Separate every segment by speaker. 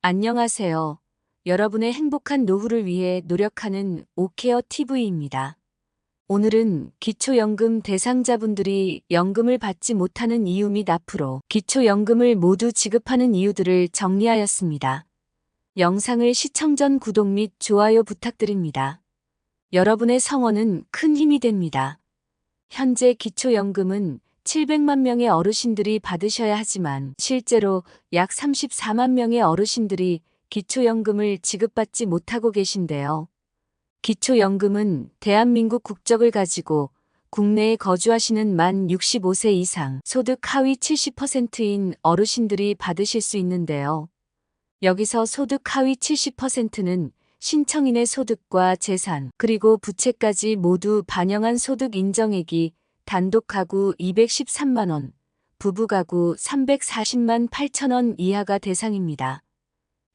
Speaker 1: 안녕하세요. 여러분의 행복한 노후를 위해 노력하는 오케어 TV입니다. 오늘은 기초연금 대상자분들이 연금을 받지 못하는 이유 및 앞으로 기초연금을 모두 지급하는 이유들을 정리하였습니다. 영상을 시청 전 구독 및 좋아요 부탁드립니다. 여러분의 성원은 큰 힘이 됩니다. 현재 기초연금은 700만 명의 어르신들이 받으셔야 하지만 실제로 약 34만 명의 어르신들이 기초연금을 지급받지 못하고 계신데요. 기초연금은 대한민국 국적을 가지고 국내에 거주하시는 만 65세 이상 소득 하위 70%인 어르신들이 받으실 수 있는데요. 여기서 소득 하위 70%는 신청인의 소득과 재산 그리고 부채까지 모두 반영한 소득 인정액이 단독 가구 213만 원, 부부 가구 340만 8천 원 이하가 대상입니다.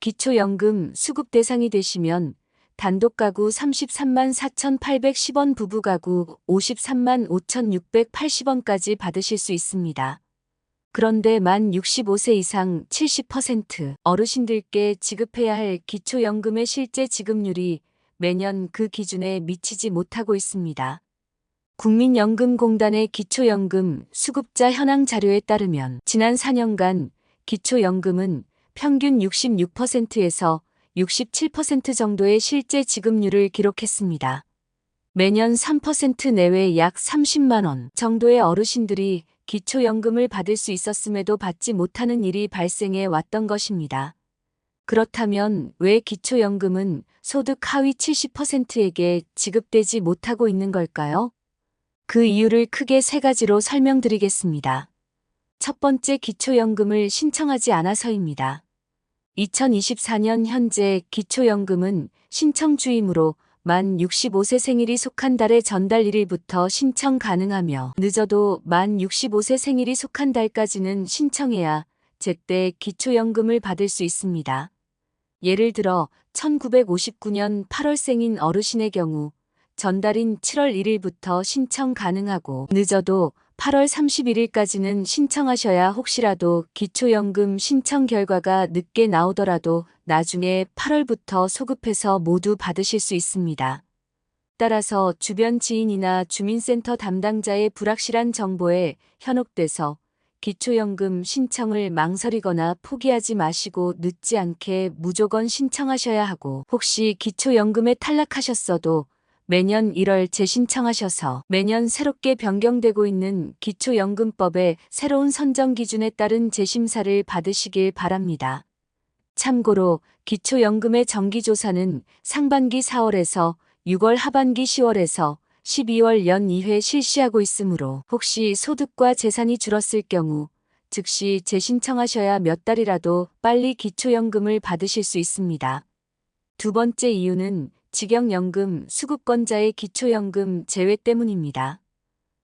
Speaker 1: 기초연금 수급 대상이 되시면 단독 가구 33만 4,810원, 부부 가구 53만 5,680원까지 받으실 수 있습니다. 그런데 만 65세 이상 70% 어르신들께 지급해야 할 기초연금의 실제 지급률이 매년 그 기준에 미치지 못하고 있습니다. 국민연금공단의 기초연금 수급자 현황 자료에 따르면 지난 4년간 기초연금은 평균 66%에서 67% 정도의 실제 지급률을 기록했습니다. 매년 3% 내외 약 30만 원 정도의 어르신들이 기초연금을 받을 수 있었음에도 받지 못하는 일이 발생해 왔던 것입니다. 그렇다면 왜 기초연금은 소득 하위 70%에게 지급되지 못하고 있는 걸까요? 그 이유를 크게 세 가지로 설명드리겠습니다. 첫 번째, 기초연금을 신청하지 않아서입니다. 2024년 현재 기초연금은 신청 주임으로 만 65세 생일이 속한 달의 전달 1일부터 신청 가능하며 늦어도 만 65세 생일이 속한 달까지는 신청해야 제때 기초연금을 받을 수 있습니다. 예를 들어 1959년 8월생인 어르신의 경우 전달인 7월 1일부터 신청 가능하고 늦어도 8월 31일까지는 신청하셔야 혹시라도 기초연금 신청 결과가 늦게 나오더라도 나중에 8월부터 소급해서 모두 받으실 수 있습니다. 따라서 주변 지인이나 주민센터 담당자의 불확실한 정보에 현혹돼서 기초연금 신청을 망설이거나 포기하지 마시고 늦지 않게 무조건 신청하셔야 하고, 혹시 기초연금에 탈락하셨어도 매년 1월 재신청하셔서 매년 새롭게 변경되고 있는 기초연금법의 새로운 선정 기준에 따른 재심사를 받으시길 바랍니다. 참고로 기초연금의 정기조사는 상반기 4월에서 6월, 하반기 10월에서 12월 연 2회 실시하고 있으므로 혹시 소득과 재산이 줄었을 경우 즉시 재신청하셔야 몇 달이라도 빨리 기초연금을 받으실 수 있습니다. 두 번째 이유는 직영연금 수급권자의 기초연금 제외 때문입니다.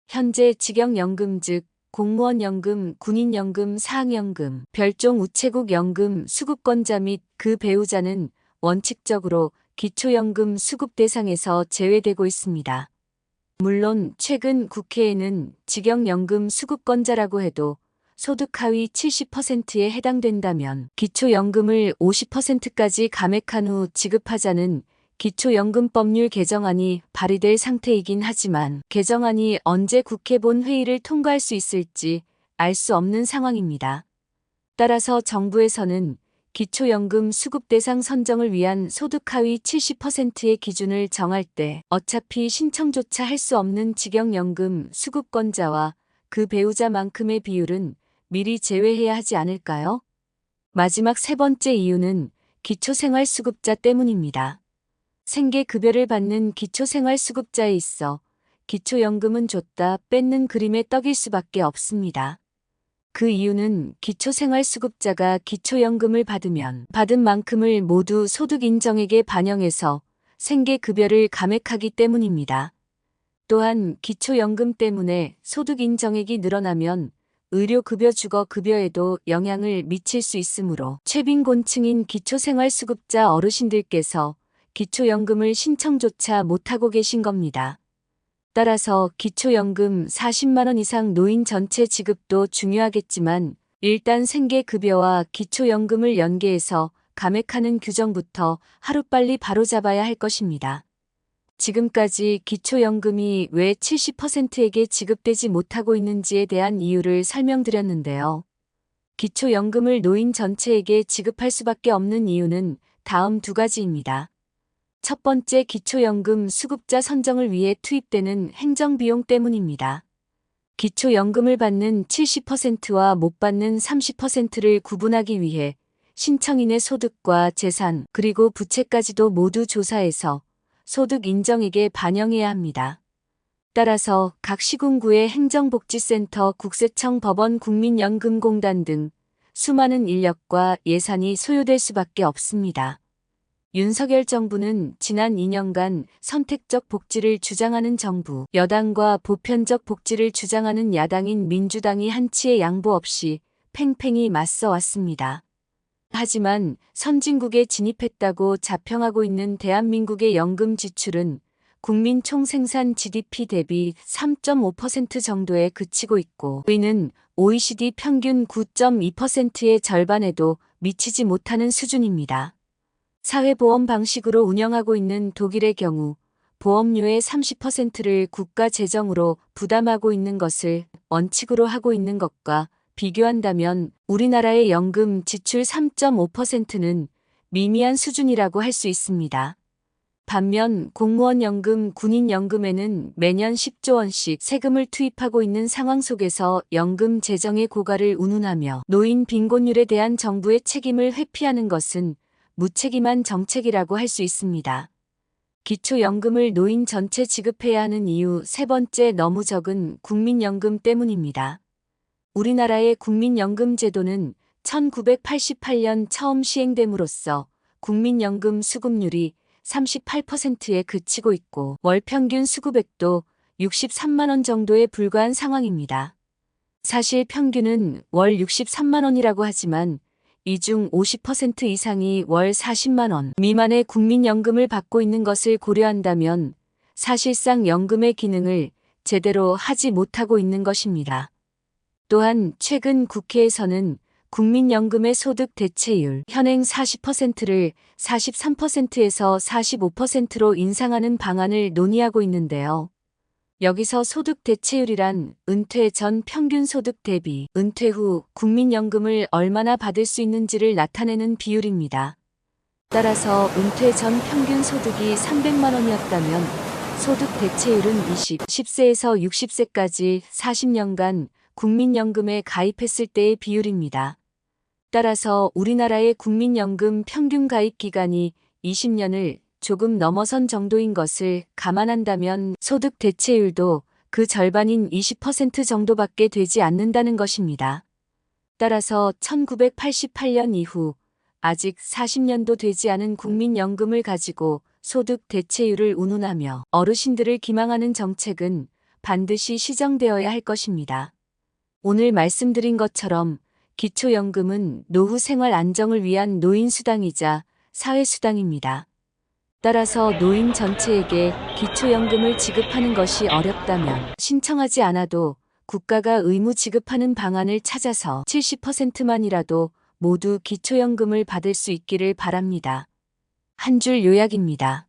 Speaker 1: 현재 직영연금 즉 공무원연금, 군인연금, 사학연금, 별종 우체국 연금 수급권자 및 그 배우자는 원칙적으로 기초연금 수급 대상에서 제외되고 있습니다. 물론 최근 국회에는 직영연금 수급권자라고 해도 소득 하위 70%에 해당된다면 기초연금을 50%까지 감액한 후 지급하자는 기초연금법률 개정안이 발의될 상태이긴 하지만 개정안이 언제 국회 본회의를 통과할 수 있을지 알 수 없는 상황입니다. 따라서 정부에서는 기초연금 수급 대상 선정을 위한 소득 하위 70%의 기준을 정할 때 어차피 신청조차 할 수 없는 직영연금 수급권자와 그 배우자만큼의 비율은 미리 제외해야 하지 않을까요? 마지막 세 번째 이유는 기초생활수급자 때문입니다. 생계급여를 받는 기초생활수급자에 있어 기초연금은 줬다 뺏는 그림의 떡일 수밖에 없습니다. 그 이유는 기초생활수급자가 기초연금을 받으면 받은 만큼을 모두 소득인정액에 반영해서 생계급여를 감액하기 때문입니다. 또한 기초연금 때문에 소득인정액이 늘어나면 의료급여, 주거급여에도 영향을 미칠 수 있으므로 최빈곤층인 기초생활수급자 어르신들께서 기초연금을 신청조차 못하고 계신 겁니다. 따라서 기초연금 40만 원 이상 노인 전체 지급도 중요하겠지만 일단 생계급여와 기초연금을 연계해서 감액하는 규정부터 하루빨리 바로잡아야 할 것입니다. 지금까지 기초연금이 왜 70%에게 지급되지 못하고 있는지에 대한 이유를 설명드렸는데요. 기초연금을 노인 전체에게 지급할 수밖에 없는 이유는 다음 두 가지입니다. 첫 번째, 기초연금 수급자 선정을 위해 투입되는 행정비용 때문입니다. 기초연금을 받는 70%와 못 받는 30%를 구분하기 위해 신청인의 소득과 재산 그리고 부채까지도 모두 조사해서 소득 인정액에 반영해야 합니다. 따라서 각 시군구의 행정복지센터, 국세청, 법원, 국민연금공단 등 수많은 인력과 예산이 소요될 수밖에 없습니다. 윤석열 정부는 지난 2년간 선택적 복지를 주장하는 정부, 여당과 보편적 복지를 주장하는 야당인 민주당이 한치의 양보 없이 팽팽히 맞서 왔습니다. 하지만 선진국에 진입했다고 자평하고 있는 대한민국의 연금 지출은 국민 총생산 GDP 대비 3.5% 정도에 그치고 있고, 이는 OECD 평균 9.2%의 절반에도 미치지 못하는 수준입니다. 사회보험 방식으로 운영하고 있는 독일의 경우 보험료의 30%를 국가 재정으로 부담하고 있는 것을 원칙으로 하고 있는 것과 비교한다면 우리나라의 연금 지출 3.5%는 미미한 수준이라고 할 수 있습니다. 반면 공무원 연금, 군인 연금에는 매년 10조 원씩 세금을 투입하고 있는 상황 속에서 연금 재정의 고갈을 운운하며 노인 빈곤율에 대한 정부의 책임을 회피하는 것은 무책임한 정책이라고 할 수 있습니다. 기초연금을 노인 전체 지급해야 하는 이유 세 번째, 너무 적은 국민연금 때문입니다. 우리나라의 국민연금 제도는 1988년 처음 시행됨으로써 국민연금 수급률이 38%에 그치고 있고 월 평균 수급액도 63만 원 정도에 불과한 상황입니다. 사실 평균은 월 63만 원이라고 하지만 이 중 50% 이상이 월 40만 원 미만의 국민연금을 받고 있는 것을 고려한다면 사실상 연금의 기능을 제대로 하지 못하고 있는 것입니다. 또한 최근 국회에서는 국민연금의 소득 대체율 현행 40%를 43%에서 45%로 인상하는 방안을 논의하고 있는데요. 여기서 소득 대체율이란 은퇴 전 평균 소득 대비 은퇴 후 국민연금을 얼마나 받을 수 있는지를 나타내는 비율입니다. 따라서 은퇴 전 평균 소득이 300만 원이었다면 소득 대체율은 10세에서 60세까지 40년간 국민연금에 가입했을 때의 비율입니다. 따라서 우리나라의 국민연금 평균 가입 기간이 20년을 조금 넘어선 정도인 것을 감안한다면 소득 대체율도 그 절반인 20% 정도밖에 되지 않는다는 것입니다. 따라서 1988년 이후 아직 40년도 되지 않은 국민연금을 가지고 소득 대체율을 운운하며 어르신들을 기망하는 정책은 반드시 시정되어야 할 것입니다. 오늘 말씀드린 것처럼 기초연금은 노후 생활 안정을 위한 노인수당이자 사회수당입니다. 따라서 노인 전체에게 기초연금을 지급하는 것이 어렵다면 신청하지 않아도 국가가 의무 지급하는 방안을 찾아서 70%만이라도 모두 기초연금을 받을 수 있기를 바랍니다. 한 줄 요약입니다.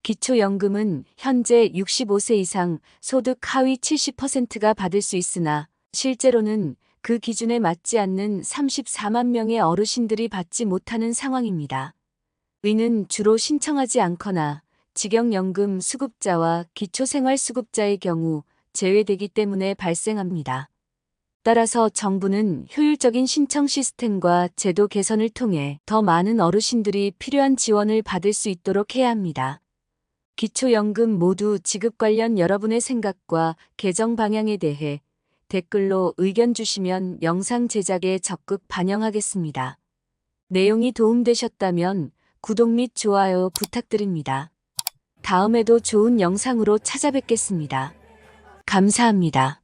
Speaker 1: 기초연금은 현재 65세 이상 소득 하위 70%가 받을 수 있으나 실제로는 그 기준에 맞지 않는 34만 명의 어르신들이 받지 못하는 상황입니다. 이는 주로 신청하지 않거나 직영연금 수급자와 기초생활수급자의 경우 제외되기 때문에 발생합니다. 따라서 정부는 효율적인 신청 시스템과 제도 개선을 통해 더 많은 어르신들이 필요한 지원을 받을 수 있도록 해야 합니다. 기초연금 모두 지급 관련 여러분의 생각과 개정 방향에 대해 댓글로 의견 주시면 영상 제작에 적극 반영하겠습니다. 내용이 도움되셨다면 구독 및 좋아요 부탁드립니다. 다음에도 좋은 영상으로 찾아뵙겠습니다. 감사합니다.